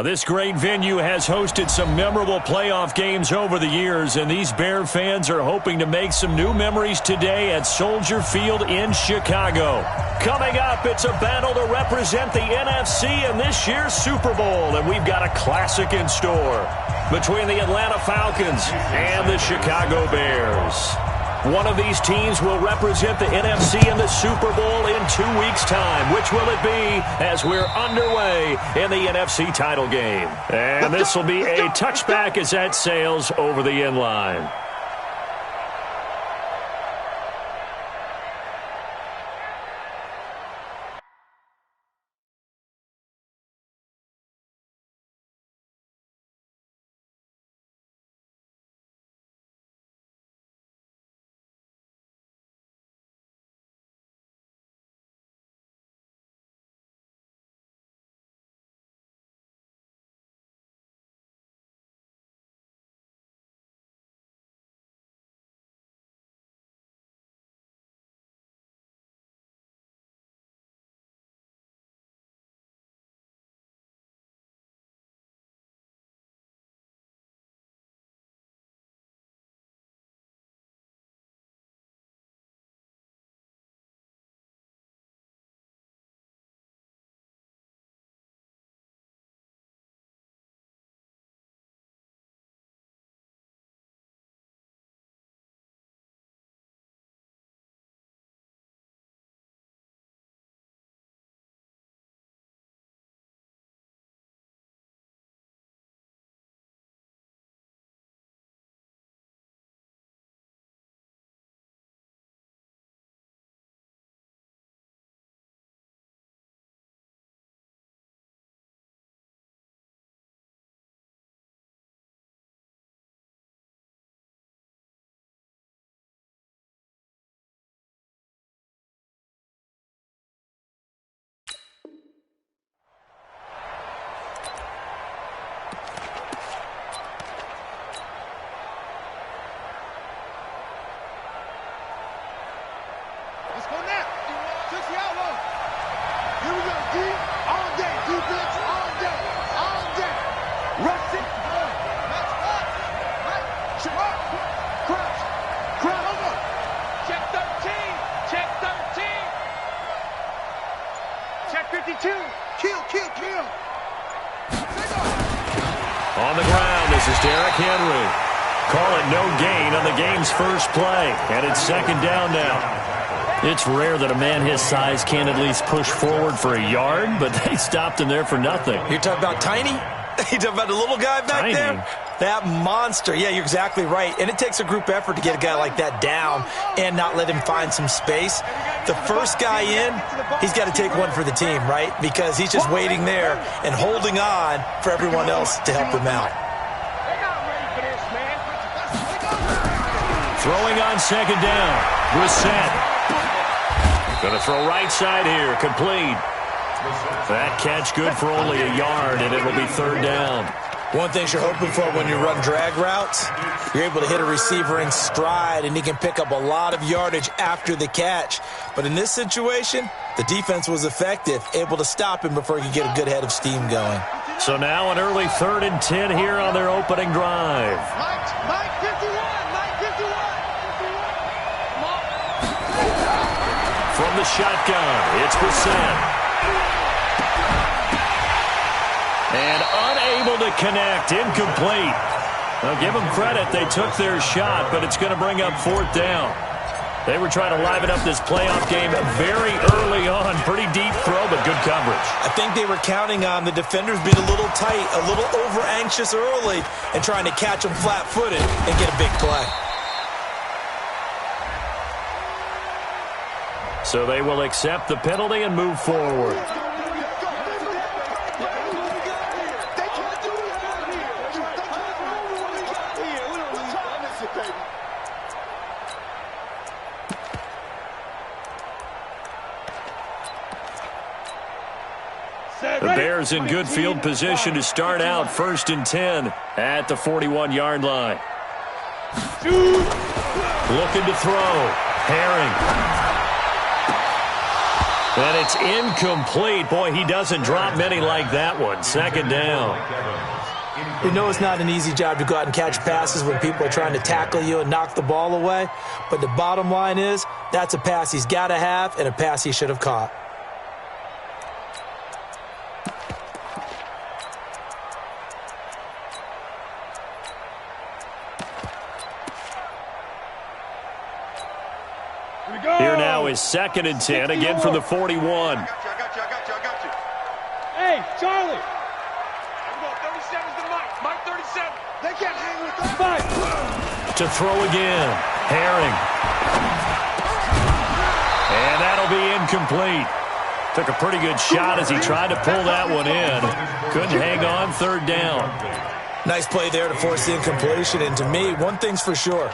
Now, this great venue has hosted some memorable playoff games over the years, and these Bear fans are hoping to make some new memories today at Soldier Field in Chicago. Coming up, it's a battle to represent the NFC in this year's Super Bowl, and we've got a classic in store between the Atlanta Falcons and the Chicago Bears. One of these teams will represent the NFC in the Super Bowl in 2 weeks' time. Which will it be as we're underway in the NFC title game? And this will be a touchback as that sails over the end line. On the ground, this is Derrick Henry. Call it no gain on the game's first play, and it's second down now. It's rare that a man his size can't at least push forward for a yard, but they stopped him there for nothing. You're talking about tiny? You're talking about the little guy back there? That monster. Yeah, you're exactly right. And it takes a group effort to get a guy like that down and not let him find some space. The first guy in, he's got to take one for the team, right? Because he's just waiting there and holding on for everyone else to help him out. Throwing on second down. Brissett. Going to throw right side here. Complete. That catch good for only a yard, and it'll be third down. One thing you're hoping for when you run drag routes, you're able to hit a receiver in stride, and he can pick up a lot of yardage after the catch. But in this situation, the defense was effective, able to stop him before he could get a good head of steam going. So now an early 3rd and 10 here on their opening drive. Mike 51. From the shotgun, it's Brissett. And unable to connect, incomplete. Now give them credit, they took their shot, but it's going to bring up 4th down. They were trying to liven up this playoff game very early on. Pretty deep throw, but good coverage. I think they were counting on the defenders being a little tight, a little over-anxious early, and trying to catch them flat-footed and get a big play. So they will accept the penalty and move forward. The Bears in good field position to start out 1st and 10 at the 41-yard line. Looking to throw. Herring. And it's incomplete. Boy, he doesn't drop many like that one. Second down. You know it's not an easy job to go out and catch passes when people are trying to tackle you and knock the ball away. But the bottom line is that's a pass he's got to have and a pass he should have caught. Here now is 2nd and 10, again from the 41. I got you. Hey, Charlie. 37's the Mike 37. They can't hang with that. Mike. To throw again. Herring. And that'll be incomplete. Took a pretty good shot as he tried to pull that one in. Couldn't hang on, 3rd down. Nice play there to force the incompletion. And to me, one thing's for sure.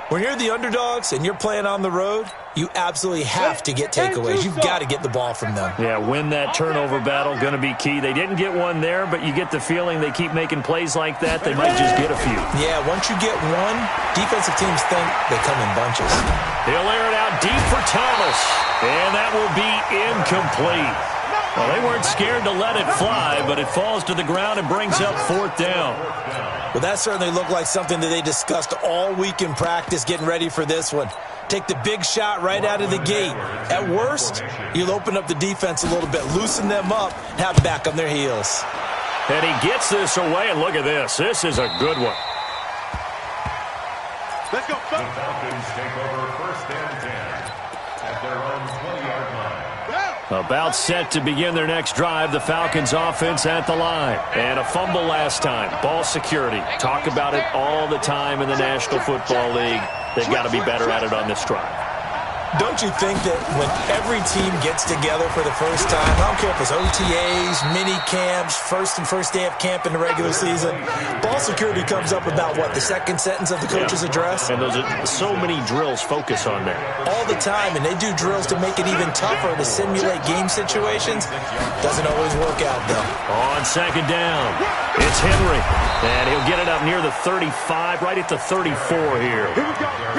When you're the underdogs and you're playing on the road, you absolutely have to get takeaways. You've got to get the ball from them. Yeah, win that turnover battle, going to be key. They didn't get one there, but you get the feeling they keep making plays like that, they might just get a few. Yeah, once you get one, defensive teams think they come in bunches. He'll air it out deep for Thomas, and that will be incomplete. Well, they weren't scared to let it fly, but it falls to the ground and brings up 4th down. Well, that certainly looked like something that they discussed all week in practice getting ready for this one. Take the big shot right out of the gate. At worst, you'll open up the defense a little bit, loosen them up, have them back on their heels. And he gets this away, and look at this. This is a good one. Let's go. The Falcons take over 1st and 10 at their own 20-yard line. About set to begin their next drive, the Falcons offense at the line. And a fumble last time. Ball security. Talk about it all the time in the National Football League. They've got to be better at it on this drive. Don't you think that when every team gets together for the first time, I don't care if it's OTAs, mini camps, first day of camp in the regular season, ball security comes up about, what, the 2nd sentence of the coach's address? And those are so many drills focus on that. All the time, and they do drills to make it even tougher to simulate game situations. Doesn't always work out, though. On 2nd down, it's Henry. And he'll get it up near the 35, right at the 34 here.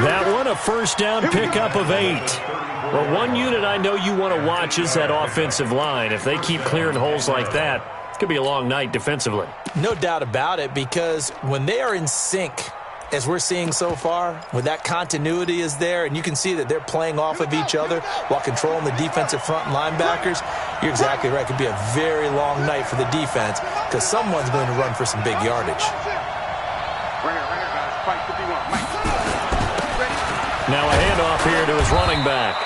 That one, a 1st down pickup of 8. Well, one unit I know you want to watch is that offensive line. If they keep clearing holes like that, it could be a long night defensively. No doubt about it, because when they are in sync, as we're seeing so far, when that continuity is there, and you can see that they're playing off of each other while controlling the defensive front and linebackers, you're exactly right. It could be a very long night for the defense because someone's going to run for some big yardage. Now a handoff here to his running back.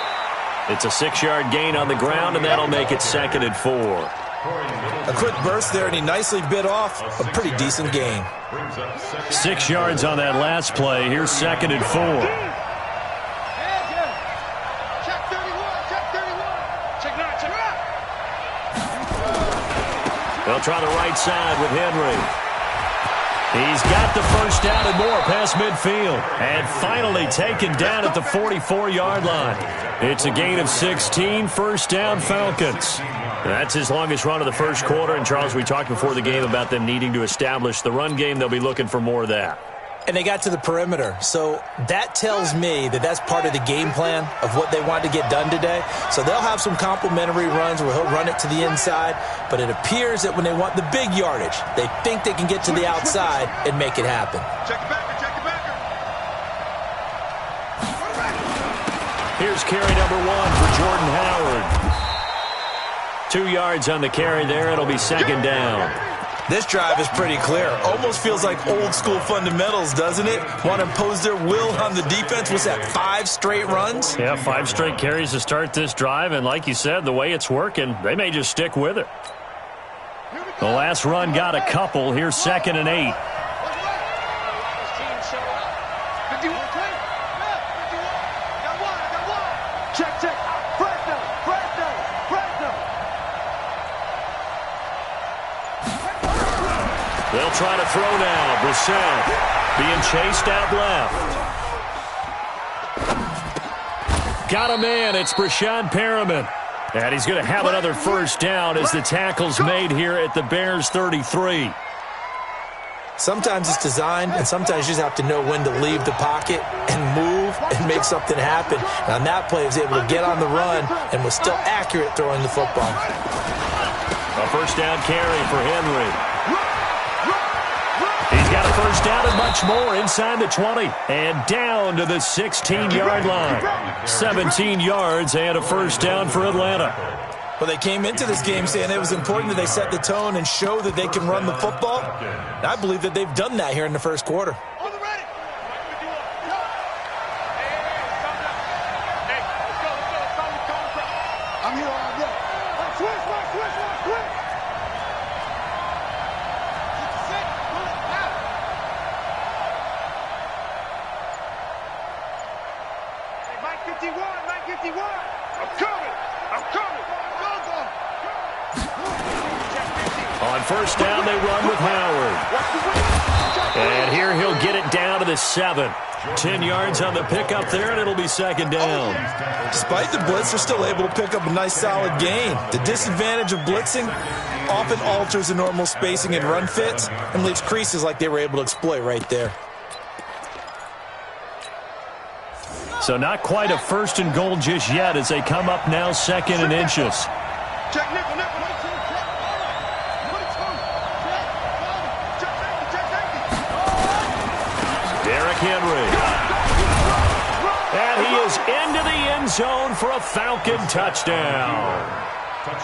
It's a 6-yard gain on the ground, and that'll make it 2nd and 4. A quick burst there, and he nicely bit off a pretty decent gain. 6 yards on that last play. Here's 2nd and 4. Check 31. Check 9. They'll try the right side with Henry. He's got the 1st down and more past midfield. And finally taken down at the 44-yard line. It's a gain of 16, 1st down Falcons. That's his longest run of the 1st quarter. And, Charles, we talked before the game about them needing to establish the run game. They'll be looking for more of that. And they got to the perimeter. So that tells me that that's part of the game plan of what they want to get done today. So they'll have some complementary runs where he'll run it to the inside. But it appears that when they want the big yardage, they think they can get to the outside and make it happen. Check the backer. Here's carry number 1 for Jordan Howard. 2 yards on the carry there. It'll be 2nd down. This drive is pretty clear. Almost feels like old school fundamentals, doesn't it? Want to impose their will on the defense. What's that, 5 straight runs? Yeah, 5 straight carries to start this drive. And like you said, the way it's working, they may just stick with it. The last run got a couple. Here's 2nd and 8. Check. They'll try to throw now. Brissett being chased out left. Got a man. It's Brashad Perriman. And he's going to have another 1st down as the tackle's made here at the Bears' 33. Sometimes it's designed, and sometimes you just have to know when to leave the pocket and move and make something happen. And on that play, he was able to get on the run and was still accurate throwing the football. A first down carry for Henry. He's got a first down and much more inside the 20 and down to the 16-yard line. 17 yards and a first down for Atlanta. Well, they came into this game saying it was important that they set the tone and show that they can run the football. And I believe that they've done that here in the first quarter. I'm here all day. Switch. Mike 51. I'm coming. On first down, they run with Howard. And here he'll get it down to the 7. 10 yards on the pickup there, and it'll be second down. Despite the blitz, they're still able to pick up a nice, solid gain. The disadvantage of blitzing often alters the normal spacing and run fits and leaves creases like they were able to exploit right there. So not quite a first and goal just yet as they come up now second and inches. Check nickel. Derrick Henry. And he is into the end zone for a Falcon touchdown.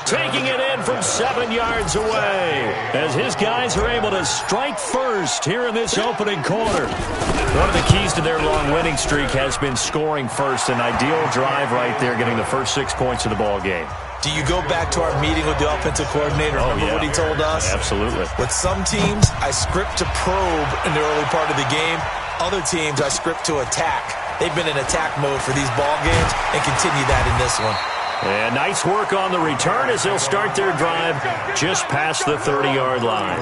Taking it in from 7 yards away as his guys are able to strike first here in this opening quarter. One of the keys to their long winning streak has been scoring first. An ideal drive right there, getting the first 6 points of the ball game. Do you go back to our meeting with the offensive coordinator? Remember what he told us? Absolutely. With some teams, I script to probe in the early part of the game. Other teams, I script to attack. They've been in attack mode for these ball games and continue that in this one. And nice work on the return as they'll start their drive just past the 30-yard line.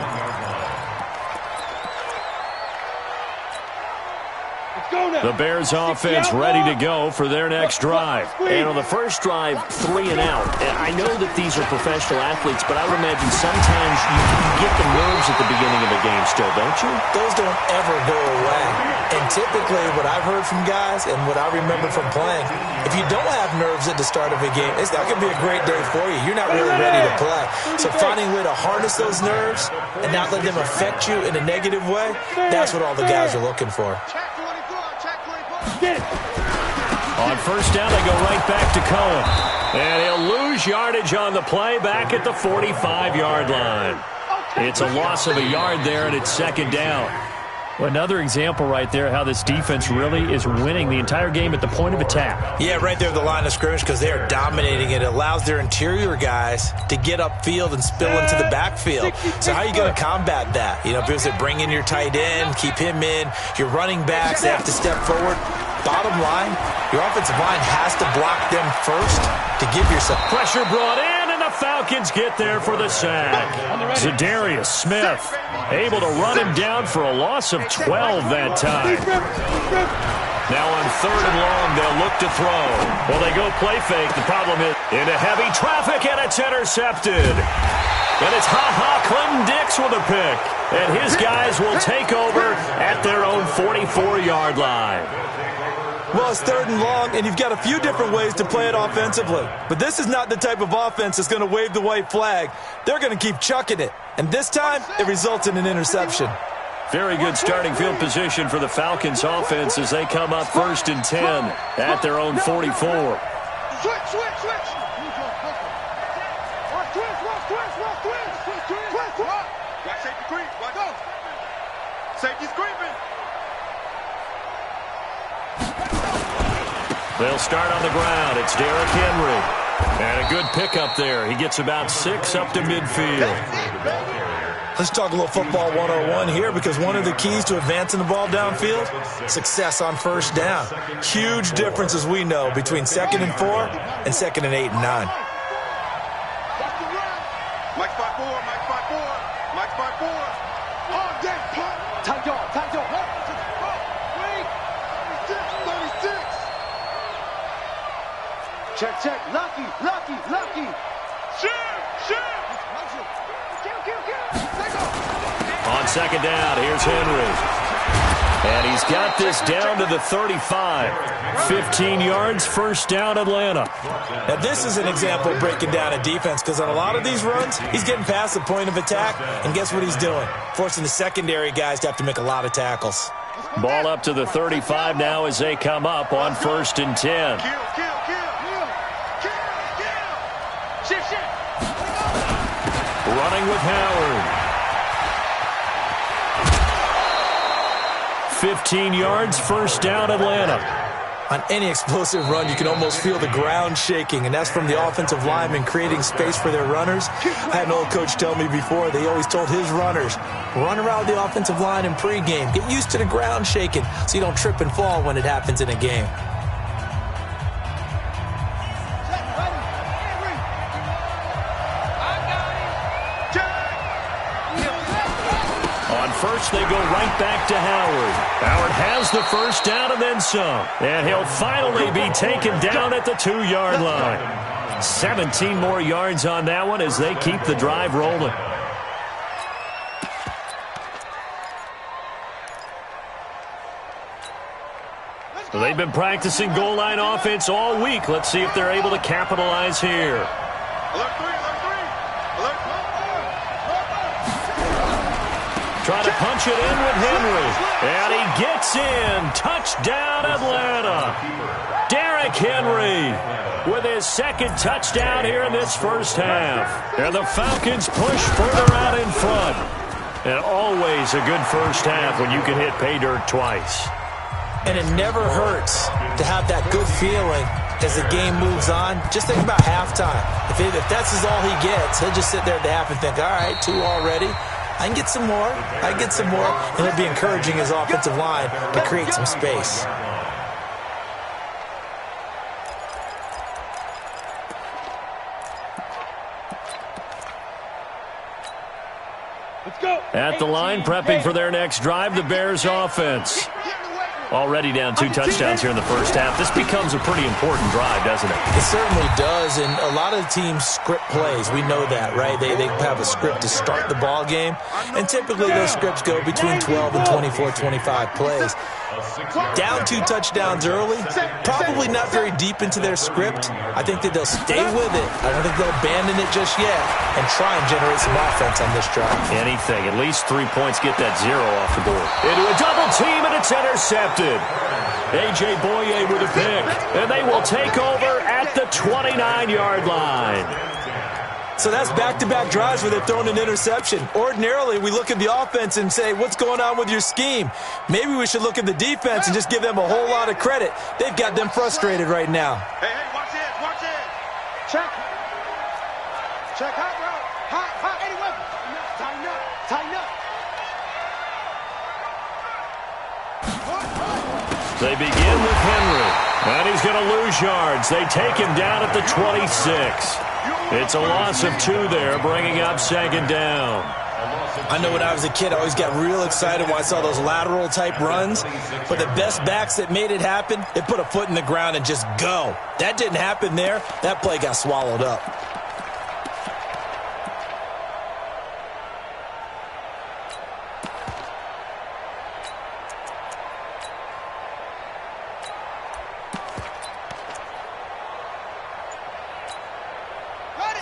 The Bears offense ready to go for their next drive. And on the first drive, 3 and out. And I know that these are professional athletes, but I would imagine sometimes you get the nerves at the beginning of a game still, don't you? Those don't ever go away. And typically what I've heard from guys and what I remember from playing, if you don't have nerves at the start of a game, that could be a great day for you. You're not really ready to play. So finding a way to harness those nerves and not let them affect you in a negative way, that's what all the guys are looking for. On first down, they go right back to Cohen. And he'll lose yardage on the play back at the 45-yard line. It's a loss of a yard there, and it's second down. Well, another example right there how this defense really is winning the entire game at the point of attack. Yeah, right there at the line of scrimmage because they are dominating it. It allows their interior guys to get upfield and spill into the backfield. So how are you going to combat that? You know, because they bring in your tight end, keep him in. Your running backs, they have to step forward. Bottom line, your offensive line has to block them first to give yourself pressure brought in, and the Falcons get there for the sack. Zadarius Smith able to run him down for a loss of 12 that time. Now on third and long, they'll look to throw. Well, they go play fake. The problem is into heavy traffic, and it's intercepted. And it's Clinton Dix with a pick. And his guys will take over at their own 44-yard line. Well, it's third and long, and you've got a few different ways to play it offensively. But this is not the type of offense that's going to wave the white flag. They're going to keep chucking it. And this time, it results in an interception. Very good starting field position for the Falcons offense as they come up first and 10 at their own 44. Switch. Safety creep. Go. Safety's creeping. They'll start on the ground. It's Derrick Henry. And a good pickup there. He gets about 6 up to midfield. Let's talk a little football 101 here because one of the keys to advancing the ball downfield, success on first down. Huge difference, as we know, between 2nd and 4 and 2nd and 8 and 9. Mike 5-4. Mike 5-4. On deck, punt. Tight dog. 36. Check. Lucky. Shoot. On second down, here's Henry. And he's got this down to the 35. 15 yards, first down, Atlanta. Now, this is an example of breaking down a defense, because on a lot of these runs, he's getting past the point of attack, and guess what he's doing? Forcing the secondary guys to have to make a lot of tackles. Ball up to the 35 now as they come up on 1st and 10. Running with Howard. 15 yards, first down, Atlanta. On any explosive run, you can almost feel the ground shaking, and that's from the offensive linemen creating space for their runners. I had an old coach tell me before, they always told his runners, run around the offensive line in pregame. Get used to the ground shaking so you don't trip and fall when it happens in a game. First, they go right back to Howard. Howard has the first down and then some. And he'll finally be taken down at the 2-yard line. 17 more yards on that one as they keep the drive rolling. They've been practicing goal line offense all week. Let's see if they're able to capitalize here. Trying to punch it in with Henry. And he gets in. Touchdown, Atlanta. Derrick Henry with his second touchdown here in this first half. And the Falcons push further out in front. And always a good first half when you can hit pay dirt twice. And it never hurts to have that good feeling as the game moves on. Just think about halftime. If that's all he gets, he'll just sit there at the half and think, all right, 2 already. I can get some more. I can get some more. And he'll be encouraging his offensive line to create some space. At the line, prepping for their next drive, the Bears offense. Already down 2 touchdowns here in the first half. This becomes a pretty important drive, doesn't it? It certainly does, and a lot of the teams script plays. We know that, right? They have a script to start the ball game, and typically those scripts go between 12 and 24, 25 plays. Down 2 touchdowns early, probably not very deep into their script. I think that they'll stay with it. I don't think they'll abandon it just yet and try and generate some offense on this drive. Anything. At least 3 points, get that 0 off the board. Into a double team, and it's intercepted. A.J. Boye with a pick, and they will take over at the 29-yard line. So that's back-to-back drives where they're throwing an interception. Ordinarily, we look at the offense and say, what's going on with your scheme? Maybe we should look at the defense and just give them a whole lot of credit. They've got them frustrated right now. Hey, watch it, watch it. Check. Check, hot, bro. Hot, any weapon. Tighten up, tighten up. They begin with Henry, and he's going to lose yards. They take him down at the 26. It's a loss of 2 there, bringing up 2nd down. I know when I was a kid, I always got real excited when I saw those lateral-type runs. But the best backs that made it happen, they put a foot in the ground and just go. That didn't happen there. That play got swallowed up.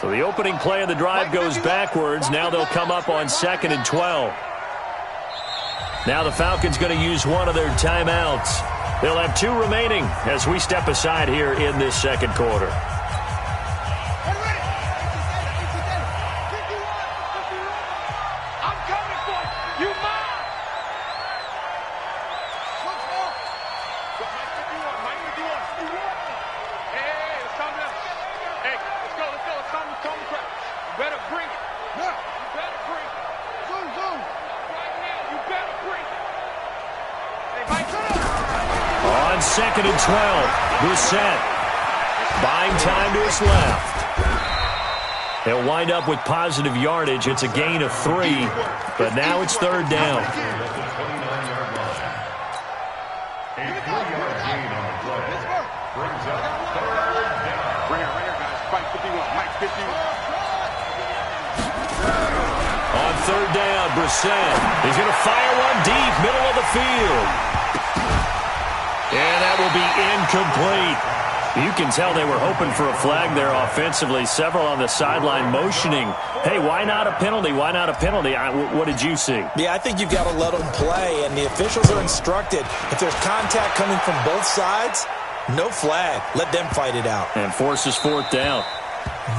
So the opening play of the drive goes backwards. Now they'll come up on 2nd and 12. Now the Falcons going to use one of their timeouts. They'll have 2 remaining as we step aside here in this second quarter. On 2nd and 12, Brissett buying time to his left. They'll wind up with positive yardage. It's a gain of 3, but now it's 3rd down. A 3-yard gain on the play brings up 3rd down. Right here, guys. Mike 51. Mike 51. On 3rd down, Brissett. He's going to fire one deep, middle of the field. And that will be incomplete. You can tell they were hoping for a flag there offensively. Several on the sideline motioning, hey, why not a penalty? Why not a penalty? What did you see? Yeah, I think you've got to let them play, and the officials are instructed. If there's contact coming from both sides, no flag. Let them fight it out. And forces fourth down.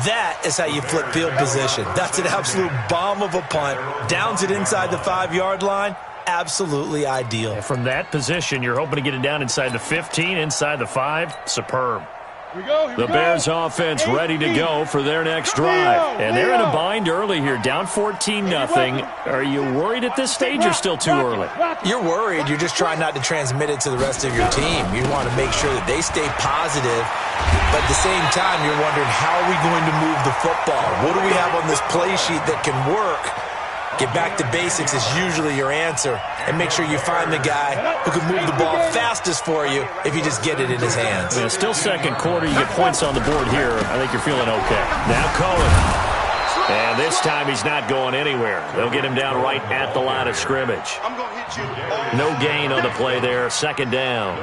That is how you flip field position. That's an absolute bomb of a punt. Downs it inside the 5-yard line. Absolutely ideal. And from that position, you're hoping to get it down inside the 15, inside the 5. Superb. The Bears offense ready to go for their next drive. And they're in a bind early here, down 14-0. Are you worried at this stage or still too early? You're worried. You're just trying not to transmit it to the rest of your team. You want to make sure that they stay positive. But at the same time, you're wondering, how are we going to move the football? What do we have on this play sheet that can work? Get back to basics is usually your answer. And make sure you find the guy who can move the ball fastest for you if you just get it in his hands. Yeah, still second quarter. You get points on the board here. I think you're feeling okay. Now Cohen. And this time he's not going anywhere. They'll get him down right at the line of scrimmage. No gain on the play there. Second down.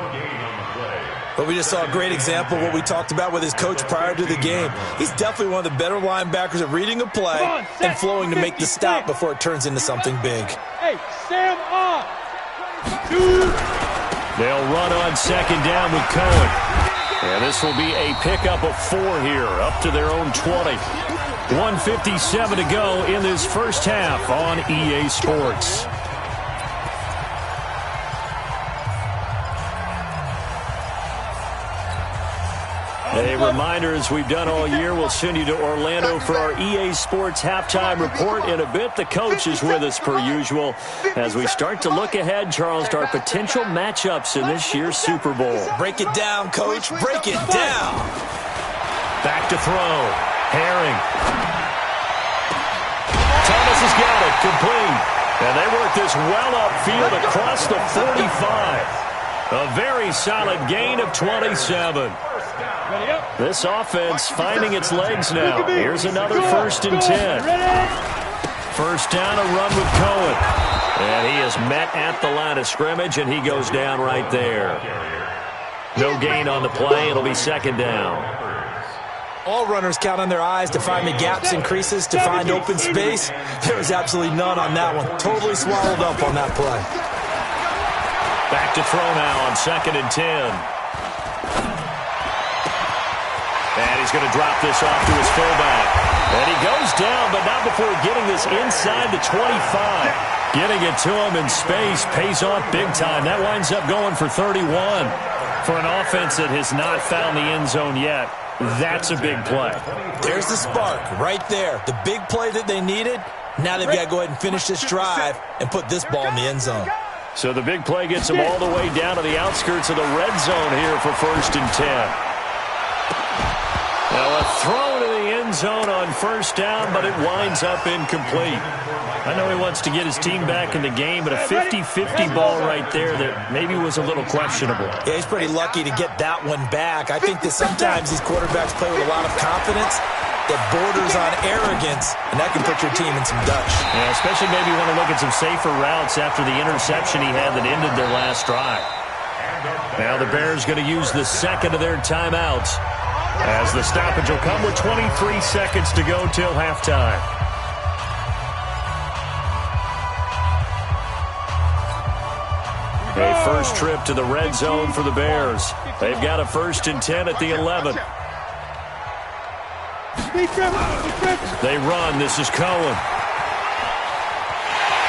But we just saw a great example of what we talked about with his coach prior to the game. He's definitely one of the better linebackers at reading a play and flowing to make the stop before it turns into something big. Hey, Sam on. They'll run on second down with Cohen. And this will be a pickup of 4 here, up to their own 20. 1:57 to go in this first half on EA Sports. A reminder, as we've done all year, we'll send you to Orlando for our EA Sports halftime report in a bit. The coach is with us per usual as we start to look ahead, Charles, to our potential matchups in this year's Super Bowl. Break it down, Coach. Break it down. Back to throw. Herring. Thomas has got it. Complete. And they work this well upfield across the 45. A very solid gain of 27. This offense finding its legs now. Here's another 1st and 10. First down, a run with Cohen. And he is met at the line of scrimmage, and he goes down right there. No gain on the play. It'll be second down. All runners count on their eyes to find the gaps and creases, to find open space. There was absolutely none on that one. Totally swallowed up on that play. Back to throw now on 2nd and 10. And he's going to drop this off to his fullback. And he goes down, but not before getting this inside the 25. Getting it to him in space pays off big time. That winds up going for 31. For an offense that has not found the end zone yet, that's a big play. There's the spark right there. The big play that they needed. Now they've got to go ahead and finish this drive and put this ball in the end zone. So the big play gets them all the way down to the outskirts of the red zone here for 1st and 10. Now a throw to the end zone on 1st down, but it winds up incomplete. I know he wants to get his team back in the game, but a 50-50 ball right there that maybe was a little questionable. Yeah, he's pretty lucky to get that one back. I think that sometimes these quarterbacks play with a lot of confidence that borders on arrogance, and that can put your team in some Dutch. Yeah, especially maybe want to look at some safer routes after the interception he had that ended their last drive. Now the Bears going to use the second of their timeouts, as the stoppage will come with 23 seconds to go till halftime. A first trip to the red zone for the Bears. They've got a 1st and 10 at the 11. They run. This is Cohen.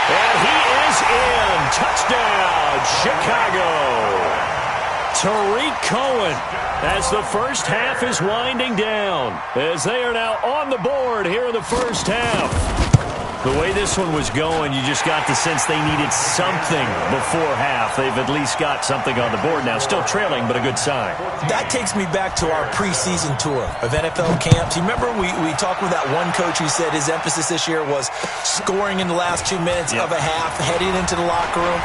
And he is in. Touchdown, Chicago. Tariq Cohen, as the first half is winding down, as they are now on the board here in the first half. The way this one was going, you just got the sense they needed something before half. They've at least got something on the board now. Still trailing, but a good sign. That takes me back to our preseason tour of NFL camps. You remember we talked with that one coach who said his emphasis this year was scoring in the last 2 minutes of a half, heading into the locker room.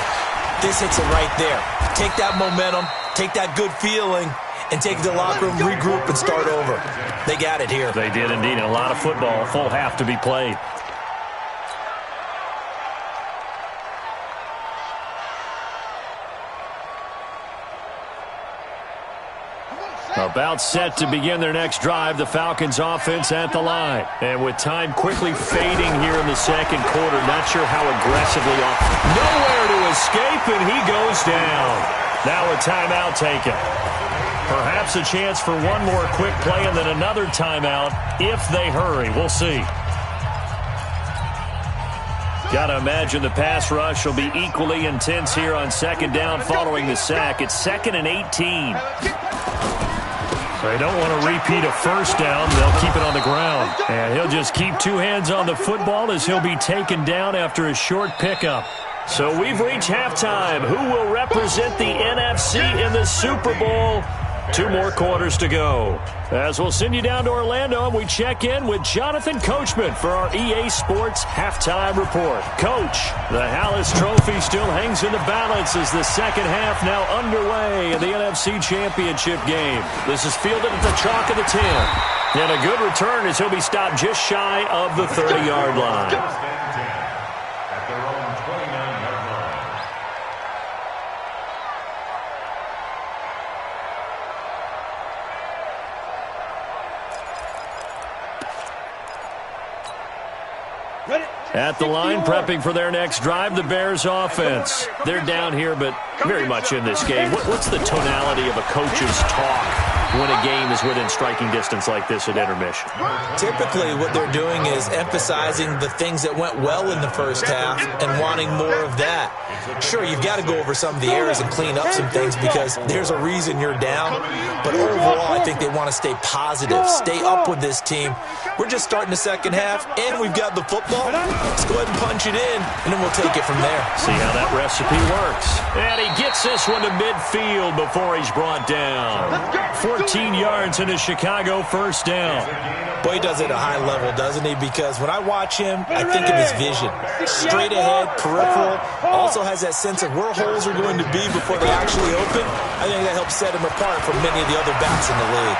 This hits it right there. Take that momentum, take that good feeling, and take the locker room, regroup, and start over. They got it here. They did indeed. A lot of football, full half to be played. About set to begin their next drive, the Falcons offense at the line. And with time quickly fading here in the second quarter, not sure how aggressively off. Nowhere to escape, and he goes down. Now a timeout taken. Perhaps a chance for one more quick play and then another timeout if they hurry. We'll see. Got to imagine the pass rush will be equally intense here on second down following the sack. It's 2nd and 18. They don't want to repeat a first down. They'll keep it on the ground. And he'll just keep two hands on the football as he'll be taken down after a short pickup. So we've reached halftime. Who will represent the NFC in the Super Bowl? 2 more quarters to go. As we'll send you down to Orlando, and we check in with Jonathan Coachman for our EA Sports Halftime Report. Coach, the Hallis Trophy still hangs in the balance as the second half now underway in the NFC Championship game. This is fielded at the chalk of the 10. And a good return as he'll be stopped just shy of the 30-yard line. At the line, prepping for their next drive, the Bears offense. They're down here, but very much in this game. What's the tonality of a coach's talk when a game is within striking distance like this at intermission? Typically, what they're doing is emphasizing the things that went well in the first half and wanting more of that. Sure, you've got to go over some of the errors and clean up some things because there's a reason you're down. But overall, I think they want to stay positive, stay up with this team. We're just starting the second half, and we've got the football. Let's go ahead and punch it in, and then we'll take it from there. See how that recipe works. And he gets this one to midfield before he's brought down. 14 yards in a Chicago first down. Boy, he does it at a high level, doesn't he? Because when I watch him, I think of his vision. Straight ahead, peripheral. Also has that sense of where holes are going to be before they actually open. I think that helps set him apart from many of the other backs in the league.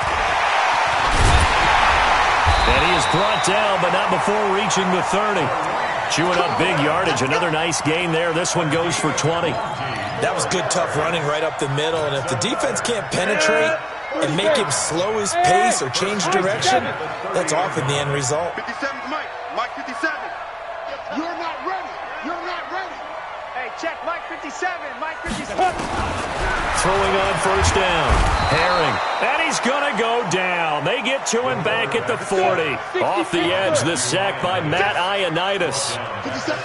And he is brought down, but not before reaching the 30. Chewing up big yardage. Another nice gain there. This one goes for 20. That was good, tough running right up the middle. And if the defense can't penetrate and make him slow his pace or change direction, that's often the end result. 57's Mike. Mike 57. You're not ready. You're not ready. Hey, check Mike 57. Mike 57. Throwing on first down. Herring. And he's going to go down. They get to him back at the 40. Off the edge, the sack by Matt Ioannidis.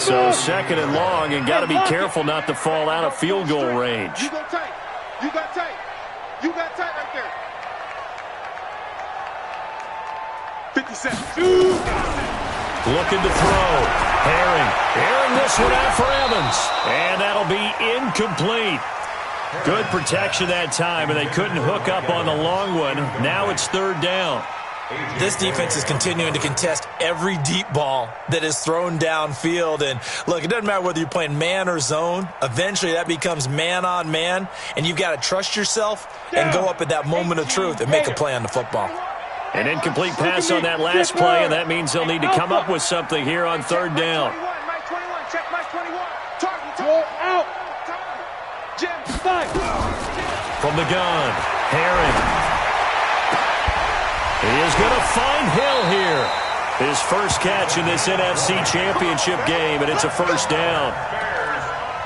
So 2nd and long, and got to be careful not to fall out of field goal range. You go tight. You got tight. You got tight right there. 57. Looking to throw. Herring. Airing this one out for Evans. And that'll be incomplete. Good protection that time, and they couldn't hook up on the long one. Now it's 3rd down. This defense is continuing to contest every deep ball that is thrown downfield. And, look, it doesn't matter whether you're playing man or zone. Eventually that becomes man-on-man, and you've got to trust yourself and go up at that moment of truth and make a play on the football. An incomplete pass on that last play, and that means they'll need to come up with something here on 3rd down. Mike 21. Check Mike 21. Target. Out. Jim, 5. From the gun, Herring. He is going to find Hill here. His first catch in this NFC Championship game, and it's a first down.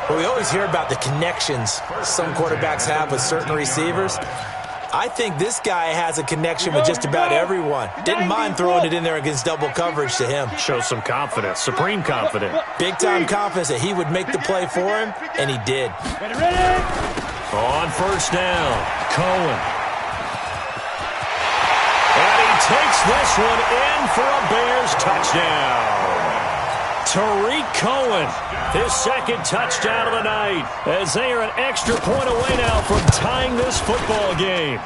Well, we always hear about the connections some quarterbacks have with certain receivers. I think this guy has a connection with just about everyone. Didn't mind throwing it in there against double coverage to him. Shows some confidence, supreme confidence. Big-time confidence that he would make the play for him, and he did. On first down, Cohen. And he takes this one in for a Bears touchdown. Tariq Cohen, his 2nd touchdown of the night, as they are an extra point away now from tying this football game.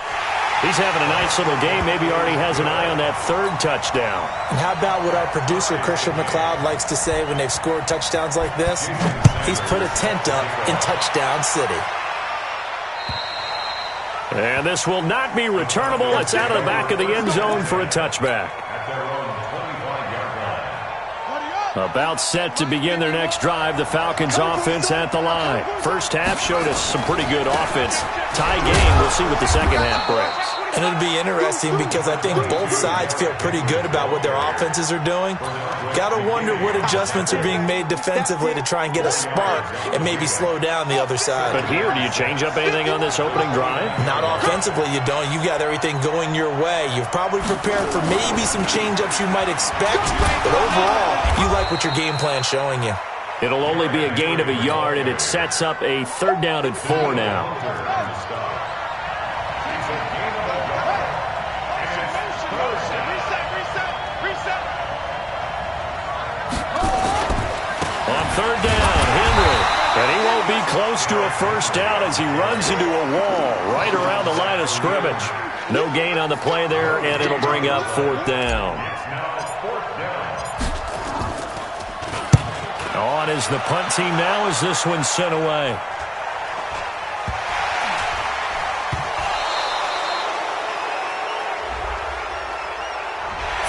He's having a nice little game. Maybe already has an eye on that 3rd touchdown. And how about what our producer, Christian McLeod, likes to say when they've scored touchdowns like this? He's put a tent up in Touchdown City. And this will not be returnable. It's out of the back of the end zone for a touchback. About set to begin their next drive, the Falcons offense at the line. First half showed us some pretty good offense. tie game. We'll see what the second half brings. And it'll be interesting because I think both sides feel pretty good about what their offenses are doing. Got to wonder what adjustments are being made defensively to try and get a spark and maybe slow down the other side. But here, do you change up anything on this opening drive? Not offensively, you don't. You got everything going your way. You've probably prepared for maybe some change-ups you might expect, but overall, you like what your game plan's showing you. It'll only be a gain of a yard, and it sets up a 3rd down and 4 now. On 3rd down, Henry. And he won't be close to a 1st down as he runs into a wall right around the line of scrimmage. No gain on the play there, and it'll bring up 4th down. On is the punt team now as this one's sent away.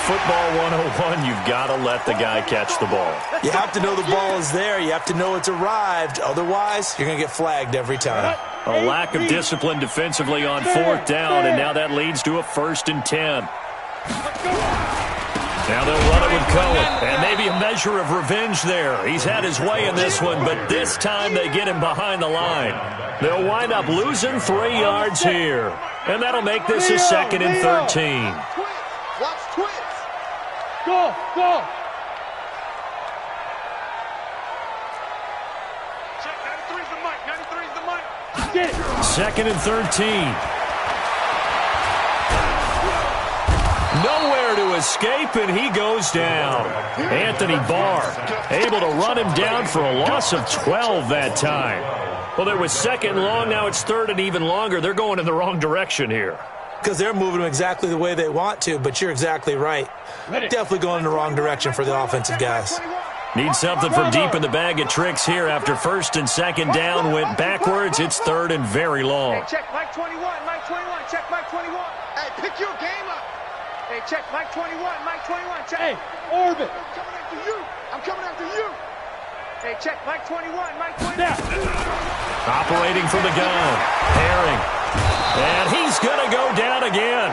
Football 101, you've got to let the guy catch the ball. You have to know the ball is there. You have to know it's arrived. Otherwise, you're going to get flagged every time. A lack of discipline defensively on 4th down, and now that leads to a 1st and 10. Now they'll run it with Cohen, and maybe a measure of revenge there. He's had his way in this one, but this time they get him behind the line. They'll wind up losing 3 yards here, and that'll make this a 2nd and 13. Watch twins. Go, go. Check, 93's the mic. 93's the mic. Get it. 2nd and 13. Nowhere to escape, and he goes down. Anthony Barr able to run him down for a loss of 12 that time. Well, there was 2nd and long. Now it's 3rd and even longer. They're going in the wrong direction here. Because they're moving them exactly the way they want to, but you're exactly right. Definitely going in the wrong direction for the offensive guys. Need something from deep in the bag of tricks here after 1st and 2nd down went backwards. It's 3rd and very long. Hey, check Mike 21, Mike 21, check Mike 21. Hey, pick your game up. Hey, check Mike 21, Mike 21, check. Hey, Orbit. I'm coming after you. I'm coming after you. Hey, check Mike 21, Mike 21. Operating from the gun. Herring. And he's going to go down again.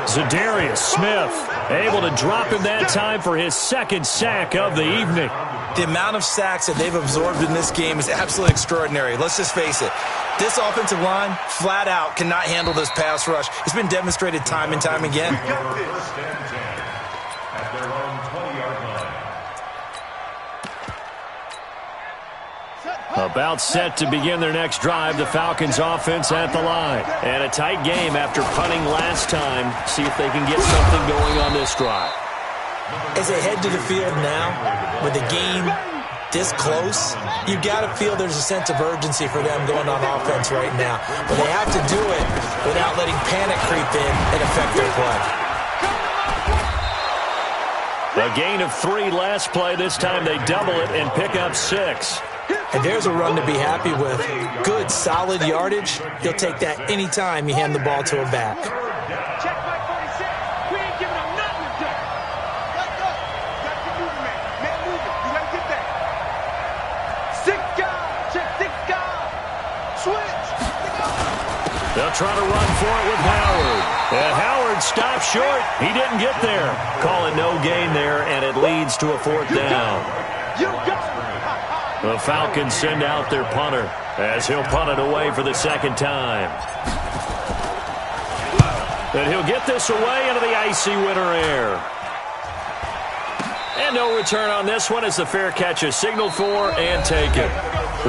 Zadarius Smith able to drop him that time for his 2nd sack of the evening. The amount of sacks that they've absorbed in this game is absolutely extraordinary. Let's just face it. This offensive line, flat out, cannot handle this pass rush. It's been demonstrated time and time again. At their own 20-yard line. About set to begin their next drive, the Falcons offense at the line. And a tight game after punting last time. See if they can get something going on this drive. As they head to the field now, with the game this close, you've got to feel there's a sense of urgency for them going on offense right now. But they have to do it without letting panic creep in and affect their play. A gain of 3 last play. This time they double it and pick up 6. And there's a run to be happy with. Good, solid yardage. You'll take that any time you hand the ball to a back. Check Mike 46. We ain't giving him nothing to do. Let go. Got to keep moving, man. Man, moving. You got to get that. 6 guys. Check 6 guys. Switch. They'll try to run for it with Howard. And Howard stopped short. He didn't get there. Call it no gain there, and it leads to a 4th down. You got it. The Falcons send out their punter as he'll punt it away for the 2nd time. And he'll get this away into the icy winter air. And no return on this one as the fair catch is signaled for and taken.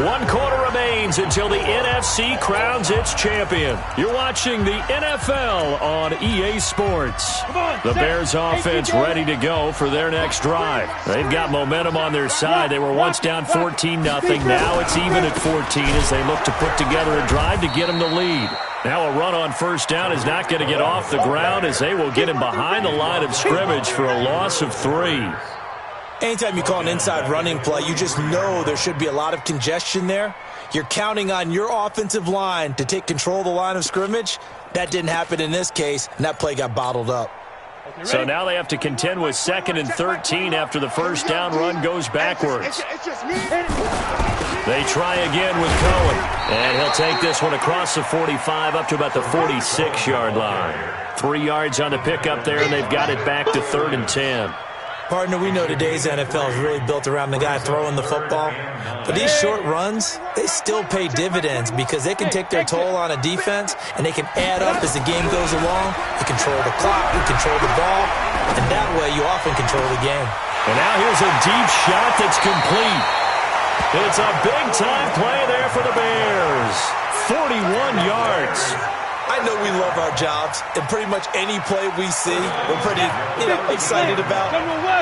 1 quarter remains until the NFC crowns its champion. You're watching the NFL on EA Sports. The Bears offense ready to go for their next drive. They've got momentum on their side. They were once down 14-0. Now it's even at 14 as they look to put together a drive to get them the lead. Now a run on 1st down is not going to get off the ground as they will get him behind the line of scrimmage for a loss of 3. Anytime you call an inside running play, you just know there should be a lot of congestion there. You're counting on your offensive line to take control of the line of scrimmage. That didn't happen in this case, and that play got bottled up. So now they have to contend with 2nd and 13 after the first down run goes backwards. They try again with Cohen. And he'll take this one across the 45 up to about the 46-yard line. 3 yards on the pickup there, and they've got it back to 3rd and 10. Partner, we know today's NFL is really built around the guy throwing the football. But these short runs, they still pay dividends because they can take their toll on a defense, and they can add up as the game goes along. You control the clock, you control the ball, and that way you often control the game. And now here's a deep shot that's complete. It's a big-time play there for the Bears. 41 yards. I know we love our jobs, and pretty much any play we see, we're pretty, excited about.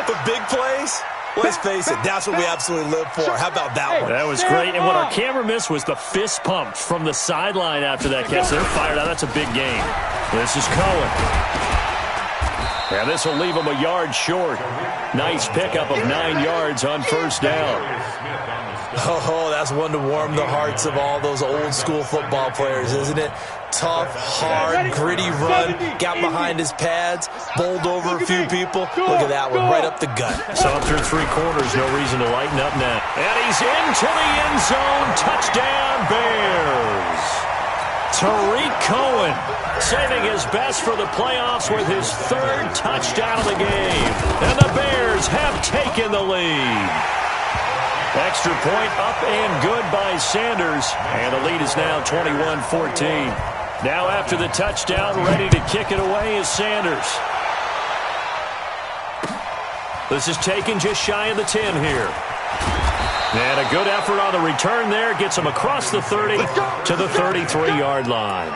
But big plays, let's face it, that's what we absolutely live for. How about that one? That was great, and what our camera missed was the fist pump from the sideline after that catch. They're fired out. That's a big game. This is Cohen. And this will leave him a yard short. Nice pickup of 9 yards on first down. Oh, that's one to warm the hearts of all those old-school football players, isn't it? Tough, hard, gritty run, got behind his pads, bowled over a few people. Look at that one, right up the gut. So through 3 quarters, no reason to lighten up now. And he's into the end zone. Touchdown, Bears. Tariq Cohen saving his best for the playoffs with his 3rd touchdown of the game. And the Bears have taken the lead. Extra point up and good by Sanders. And the lead is now 21-14. Now after the touchdown, ready to kick it away is Sanders. This is taken just shy of the 10 here. And a good effort on the return there. Gets him across the 30 to the 33-yard line.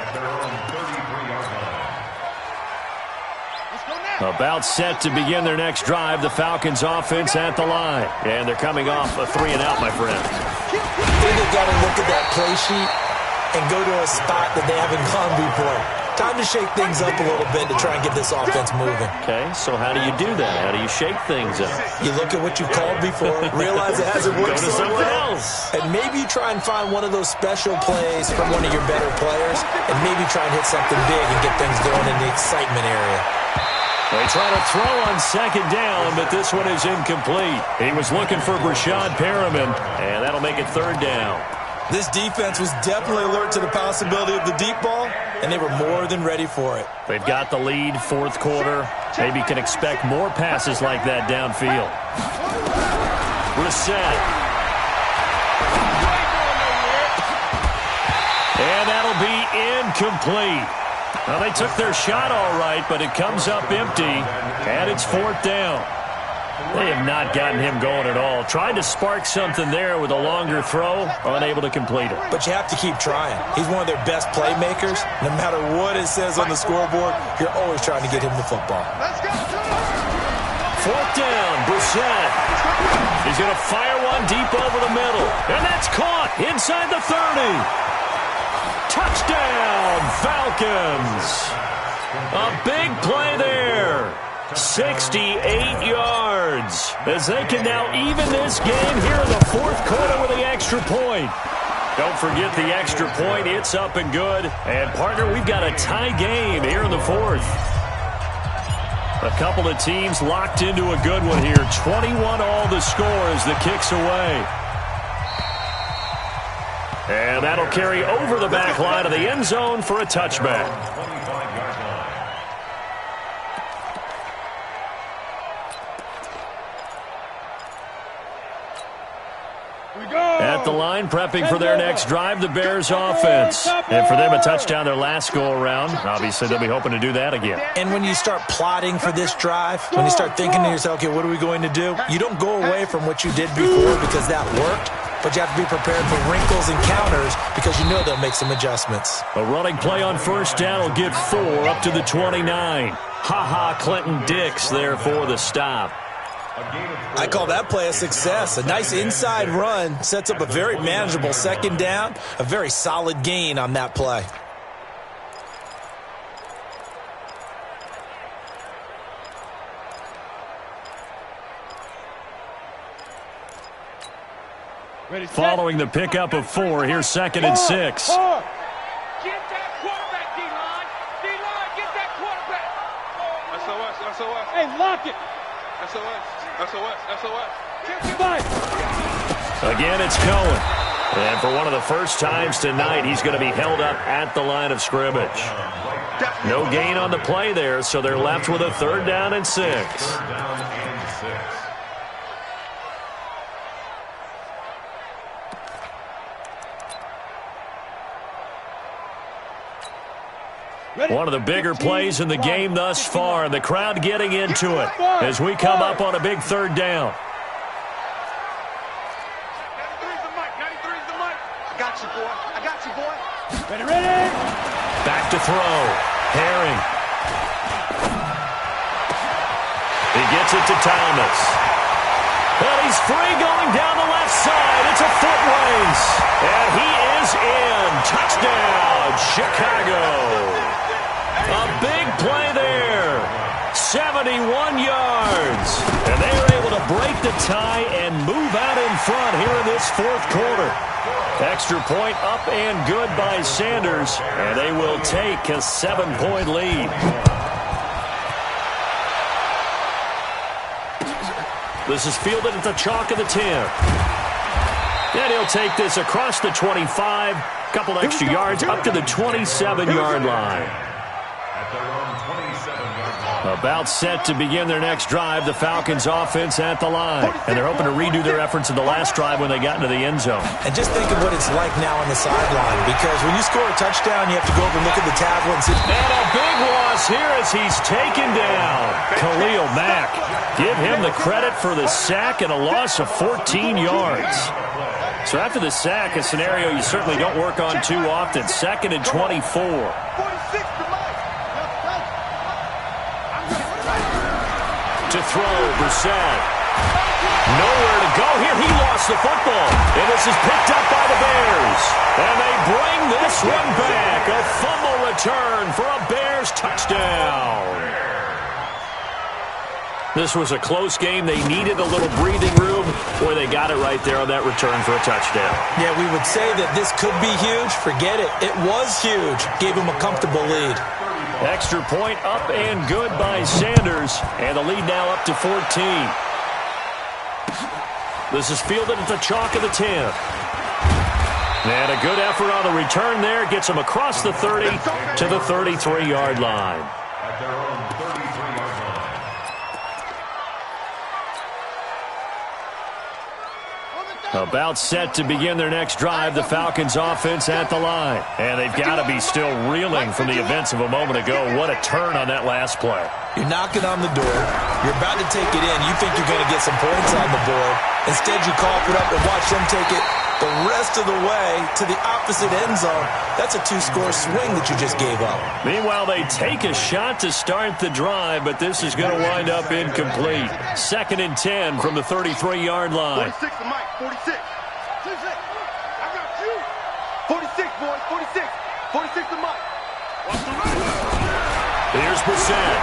About set to begin their next drive. The Falcons offense at the line. And they're coming off a 3-and-out, my friend. I think they've got to look at that play sheet and go to a spot that they haven't gone before. Time to shake things up a little bit to try and get this offense moving. Okay, so how do you do that? How do you shake things up? You look at what you've called before, realize it hasn't worked Go to so something well, else. and maybe try and find one of those special plays from one of your better players, and maybe try and hit something big and get things going in the excitement area. They try to throw on 2nd down, but this one is incomplete. He was looking for Brashad Perriman, and that'll make it 3rd down. This defense was definitely alert to the possibility of the deep ball, and they were more than ready for it. They've got the lead, 4th quarter. Maybe can expect more passes like that downfield. Brissett. And that'll be incomplete. Well, they took their shot all right, but it comes up empty, and it's 4th down. They have not gotten him going at all. Tried to spark something there with a longer throw, unable to complete it. But you have to keep trying. He's one of their best playmakers. No matter what it says on the scoreboard, you're always trying to get him the football. 4th down, Brissett. He's going to fire one deep over the middle. And that's caught inside the 30. Touchdown, Falcons. A big play there. 68 yards as they can now even this game here in the 4th quarter with the extra point. Don't forget the extra point. It's up and good. And, partner, we've got a tie game here in the 4th. A couple of teams locked into a good one here. 21-all the score as the kick's away. And that'll carry over the back line of the end zone for a touchback. At the line, prepping for their next drive, the Bears offense. And for them, a touchdown their last go-around. Obviously, they'll be hoping to do that again. And when you start plotting for this drive, when you start thinking to yourself, okay, what are we going to do? You don't go away from what you did before because that worked, but you have to be prepared for wrinkles and counters because you know they'll make some adjustments. A running play on first down will get 4 up to the 29. Ha-ha, Clinton Dix there for the stop. I call that play a success. A nice inside run sets up a very manageable 2nd down, a very solid gain on that play. Following the pickup of 4, here's 2nd and 6. Get that quarterback, D-line. D-line, get that quarterback. Hey, lock it. SOS. SOS. SOS. Fight. Again, it's Cohen. And for one of the first times tonight, he's going to be held up at the line of scrimmage. No gain on the play there, so they're left with a 3rd down and 6. One of the bigger plays in the game thus far, and the crowd getting into it as we come up on a big 3rd down. 93's the mic. 93's the mic. I got you, boy. I got you, boy. Ready. Back to throw. Herring. He gets it to Thomas. And he's free going down the left side. It's a foot race. And he is in. Touchdown, Chicago. A big play there. 71 yards. And they are able to break the tie and move out in front here in this 4th quarter. Extra point up and good by Sanders. And they will take a 7-point lead. This is fielded at the chalk of the 10. And he'll take this across the 25. Couple extra yards up to the 27-yard line. About set to begin their next drive, the Falcons offense at the line. And they're hoping to redo their efforts in the last drive when they got into the end zone. And just think of what it's like now on the sideline, because when you score a touchdown, you have to go over and look at the tablet and see. And a big loss here as he's taken down. Khalil Mack. Give him the credit for the sack and a loss of 14 yards. So after the sack, a scenario you certainly don't work on too often. 2nd and 24. To throw, Brissett. Nowhere to go here. He lost the football. And this is picked up by the Bears. And they bring this one back. A fumble return for a Bears touchdown. This was a close game. They needed a little breathing room. Boy, they got it right there on that return for a touchdown. Yeah, we would say that this could be huge. Forget it. It was huge. Gave him a comfortable lead. Extra point up and good by Sanders. And the lead now up to 14. This is fielded at the chalk of the 10. And a good effort on the return there. Gets him across the 30 to the 33-yard line. At their own 33-yard line. About set to begin their next drive, the Falcons offense at the line. And they've got to be still reeling from the events of a moment ago. What a turn on that last play. You're knocking on the door. You're about to take it in. You think you're going to get some points on the board. Instead, you cough it up and watch them take it the rest of the way to the opposite end zone. That's a 2-score swing that you just gave up. Meanwhile, they take a shot to start the drive, but this is going to wind up incomplete. 2nd and 10 from the 33-yard line. 46 to Mike. 46. 46. I got you. 46, boys. 46. 46 to Mike. Watch the right. Here's Brissett.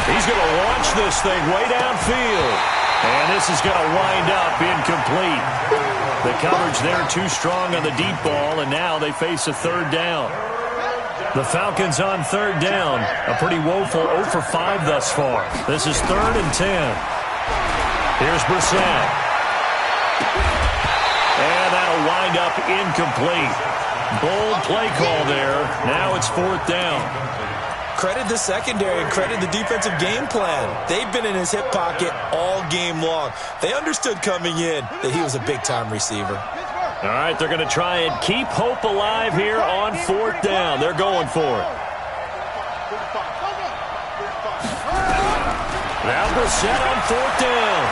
He's going to launch this thing way downfield. And this is going to wind up incomplete. The coverage there too strong on the deep ball, and now they face a 3rd down. The Falcons on 3rd down. A pretty woeful 0 for 5 thus far. This is 3rd and 10. Here's Brissett. And that'll wind up incomplete. Bold play call there. Now it's 4th down. Credit the secondary and credit the defensive game plan. They've been in his hip pocket all game long. They understood coming in that he was a big-time receiver. All right, they're going to try and keep hope alive here on 4th down. They're going for it. Now Brissett on 4th down.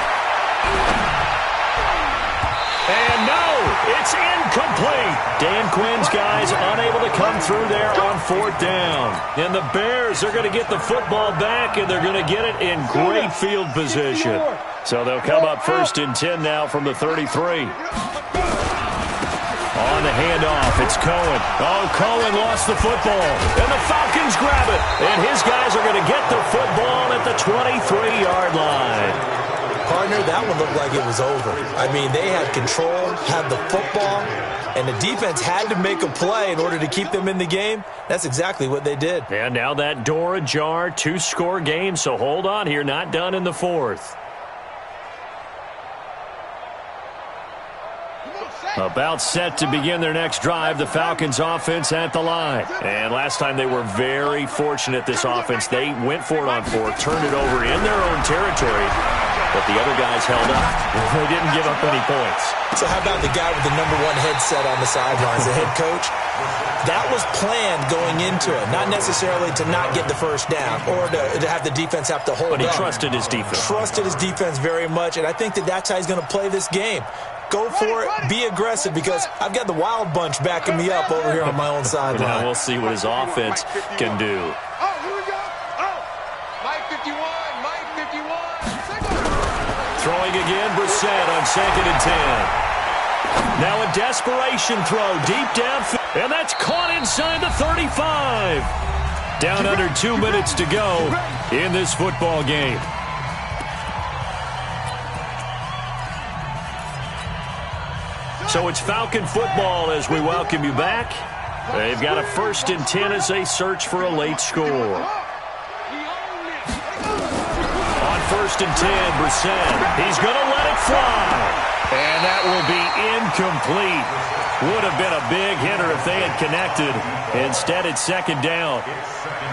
And no, it's incomplete. Dan Quinn's guys unable to come through there on 4th down. And the Bears are going to get the football back, and they're going to get it in great field position. So they'll come up 1st and 10 now from the 33. On the handoff, it's Cohen. Oh, Cohen lost the football. And the Falcons grab it. And his guys are going to get the football at the 23-yard line. partner, that one looked like it was over. I mean, they had control, had the football, and the defense had to make a play in order to keep them in the game. That's exactly what they did. And now that door ajar, 2-score game, so hold on here, not done in the fourth. About set to begin their next drive, the Falcons offense at the line. And last time they were very fortunate, this offense. They went for it on fourth, turned it over in their own territory, but the other guys held up. They didn't give up any points. So how about the guy with the #1 headset on the sidelines, the head coach? That was planned going into it, not necessarily to not get the first down or to have the defense have to hold up. But he trusted his defense. Trusted his defense very much, and I think that's how he's going to play this game. Go for it, be aggressive, because I've got the wild bunch backing me up over here on my own sideline. Now we'll see what his offense can do. Oh, here we go. Oh, Mike 51, Mike 51. Throwing again, Brissett on 2nd and 10. Now a desperation throw deep downfield, and that's caught inside the 35. Down under 2 minutes to go in this football game. So it's Falcon football as we welcome you back. They've got a 1st and 10 as they search for a late score. On 1st and 10, Brissett. He's going to let it fly. And that will be incomplete. Would have been a big hitter if they had connected. Instead, it's 2nd down.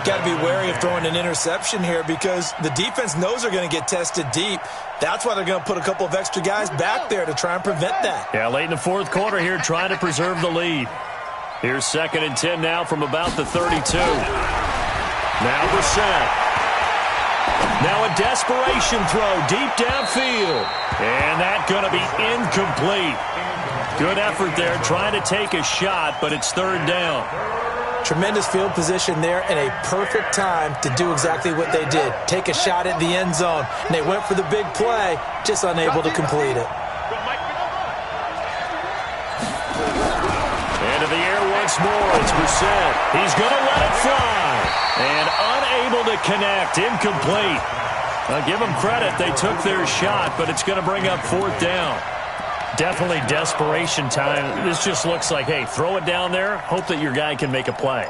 Got to be wary of throwing an interception here because the defense knows they're going to get tested deep. That's why they're going to put a couple of extra guys back there to try and prevent that. Yeah, late in the 4th quarter here, trying to preserve the lead. Here's 2nd and 10 now from about the 32. Now Brissett. Now a desperation throw deep downfield. And that's going to be incomplete. Good effort there, trying to take a shot, but it's 3rd down. Tremendous field position there and a perfect time to do exactly what they did. Take a shot at the end zone. And they went for the big play, just unable to complete it. Into the air once more. It's Brissett. He's going to let it fly. And unable to connect. Incomplete. I'll give them credit. They took their shot, but it's going to bring up 4th down. Definitely desperation time. This just looks like, hey, throw it down there, hope that your guy can make a play.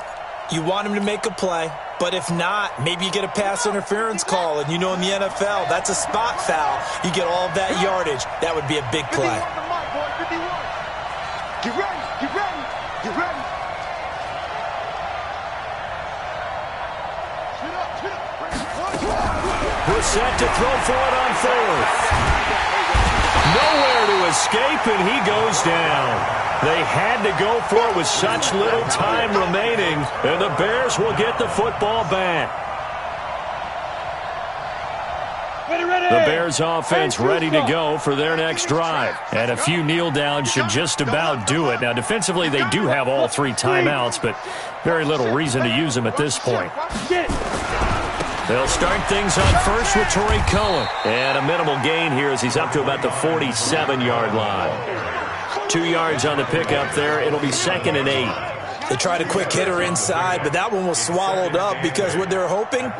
You want him to make a play, but if not, maybe you get a pass interference call, and you know in the NFL, that's a spot foul. You get all of that yardage. That would be a big play. Get ready, get ready, get ready. Brissett to throw for it on 4th. Nowhere to escape, and he goes down. They had to go for it with such little time remaining, and the Bears will get the football back. The Bears offense ready to go for their next drive. And a few kneel downs should just about do it. Now, defensively, they do have all 3 timeouts, but very little reason to use them at this point. They'll start things on first with Torrey Cohen. And a minimal gain here as he's up to about the 47-yard line. 2 yards on the pickup there. It'll be 2nd and 8. They tried a quick hitter inside, but that one was swallowed up because what they're hoping,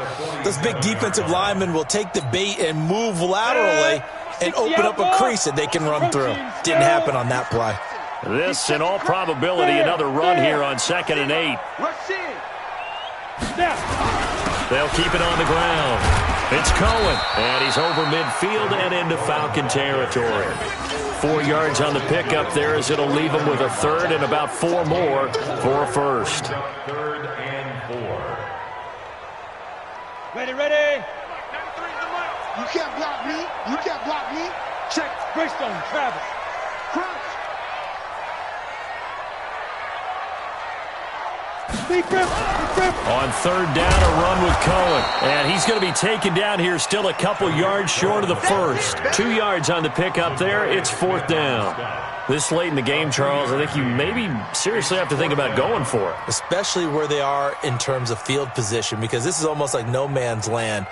those big defensive linemen will take the bait and move laterally and open up a crease that they can run through. Didn't happen on that play. This, in all probability, another run here on 2nd and 8. They'll keep it on the ground. It's Cohen, and he's over midfield and into Falcon territory. 4 yards on the pickup there as it'll leave them with a 3rd and about 4 more for a 1st. 3rd and 4. Ready, ready. You can't block me. You can't block me. Check. Greystone, Travis. Crunch. On 3rd down, a run with Cohen. And he's going to be taken down here, still a couple yards short of the 1st. 2 yards on the pickup there. It's 4th down. This late in the game, Charles, I think you maybe seriously have to think about going for it. Especially where they are in terms of field position, because this is almost like no man's land.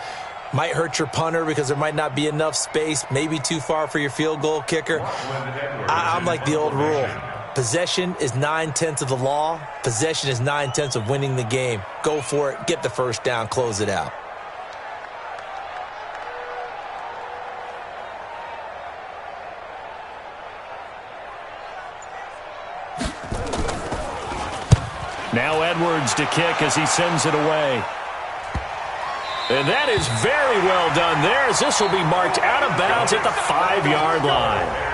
Might hurt your punter because there might not be enough space, maybe too far for your field goal kicker. I'm like the old rule. Possession is 9/10 of the law. Possession is 9/10 of winning the game. Go for it. Get the 1st down. Close it out. Now Edwards to kick as he sends it away. And that is very well done there, as this will be marked out of bounds at the 5-yard line.